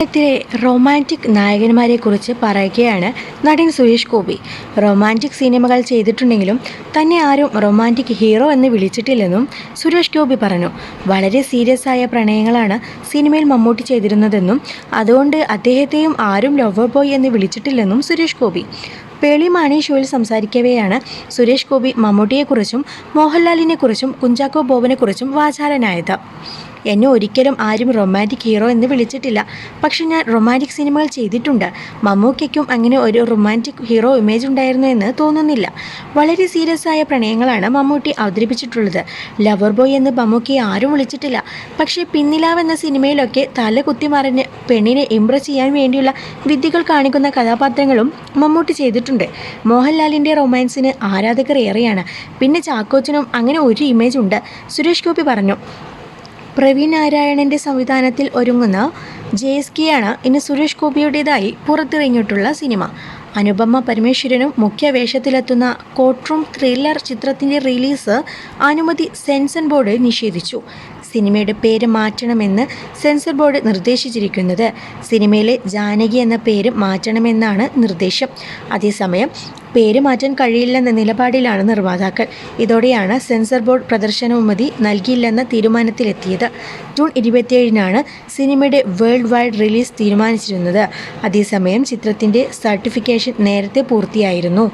ത്തിലെ റൊമാൻറ്റിക് നായകന്മാരെക്കുറിച്ച് പറയുകയാണ് നടൻ സുരേഷ് ഗോപി. റൊമാൻറ്റിക് സിനിമകൾ ചെയ്തിട്ടുണ്ടെങ്കിലും തന്നെ ആരും റൊമാൻറ്റിക് ഹീറോ എന്ന് വിളിച്ചിട്ടില്ലെന്നും സുരേഷ് ഗോപി പറഞ്ഞു. വളരെ സീരിയസ് ആയ പ്രണയങ്ങളാണ് സിനിമയിൽ മമ്മൂട്ടി ചെയ്തിരുന്നതെന്നും അതുകൊണ്ട് അദ്ദേഹത്തെയും ആരും ലവർ ബോയ് എന്ന് വിളിച്ചിട്ടില്ലെന്നും സുരേഷ് ഗോപി പേളി മാണി ഷോയിൽ സംസാരിക്കവെയാണ് സുരേഷ് ഗോപി മമ്മൂട്ടിയെക്കുറിച്ചും മോഹൻലാലിനെക്കുറിച്ചും കുഞ്ചാക്കോ ബോബനെക്കുറിച്ചും വാചാലനായത്. എന്നെ ഒരിക്കലും ആരും റൊമാൻറ്റിക് ഹീറോ എന്ന് വിളിച്ചിട്ടില്ല. പക്ഷെ ഞാൻ റൊമാൻറ്റിക് സിനിമകൾ ചെയ്തിട്ടുണ്ട്. മമ്മൂക്കയ്ക്കും അങ്ങനെ ഒരു റൊമാൻറ്റിക് ഹീറോ ഇമേജ് ഉണ്ടായിരുന്നു എന്ന് തോന്നുന്നില്ല. വളരെ സീരിയസ് ആയ പ്രണയങ്ങളാണ് മമ്മൂട്ടി അവതരിപ്പിച്ചിട്ടുള്ളത്. ലവർ ബോയ് എന്ന് മമ്മൂക്കയെ ആരും വിളിച്ചിട്ടില്ല. പക്ഷേ പിന്നിലാവ് എന്ന സിനിമയിലൊക്കെ തല കുത്തിമറിഞ്ഞ് പെണ്ണിനെ ഇംപ്രസ് ചെയ്യാൻ വേണ്ടിയുള്ള വിദ്യകൾ കാണിക്കുന്ന കഥാപാത്രങ്ങളും മമ്മൂട്ടി ചെയ്തിട്ടുണ്ട്. മോഹൻലാലിൻ്റെ റൊമാൻസിന് ആരാധകർ ഏറെയാണ്. പിന്നെ ചാക്കോച്ചനും അങ്ങനെ ഒരു ഇമേജ് ഉണ്ട്, സുരേഷ് ഗോപി പറഞ്ഞു. പ്രവീൺ നാരായണൻ്റെ സംവിധാനത്തിൽ ഒരുങ്ങുന്ന JSK ഇന്ന് സുരേഷ് ഗോപിയുടേതായി പുറത്തിറങ്ങിയിട്ടുള്ള സിനിമ. അനുപമ പരമേശ്വരനും മുഖ്യ വേഷത്തിലെത്തുന്ന കോർട്ട്റൂം ത്രില്ലർ ചിത്രത്തിൻ്റെ റിലീസ് അനുമതി സെൻസർ ബോർഡ് നിഷേധിച്ചു. സിനിമയുടെ പേര് മാറ്റണമെന്ന് സെൻസർ ബോർഡ് നിർദ്ദേശിച്ചിരിക്കുന്നത്. സിനിമയിലെ ജാനകി എന്ന പേര് മാറ്റണമെന്നാണ് നിർദ്ദേശം. അതേസമയം പേര് മാറ്റാൻ കഴിയില്ലെന്ന നിലപാടിലാണ് നിർമ്മാതാക്കൾ. ഇതോടെയാണ് സെൻസർ ബോർഡ് പ്രദർശനാനുമതി നൽകിയില്ലെന്ന തീരുമാനത്തിലെത്തിയത്. ജൂൺ 27 സിനിമയുടെ വേൾഡ് വൈഡ് റിലീസ് തീരുമാനിച്ചിരുന്നത്. അതേസമയം ചിത്രത്തിൻ്റെ സർട്ടിഫിക്കേഷൻ നേരത്തെ പൂർത്തിയായിരുന്നു.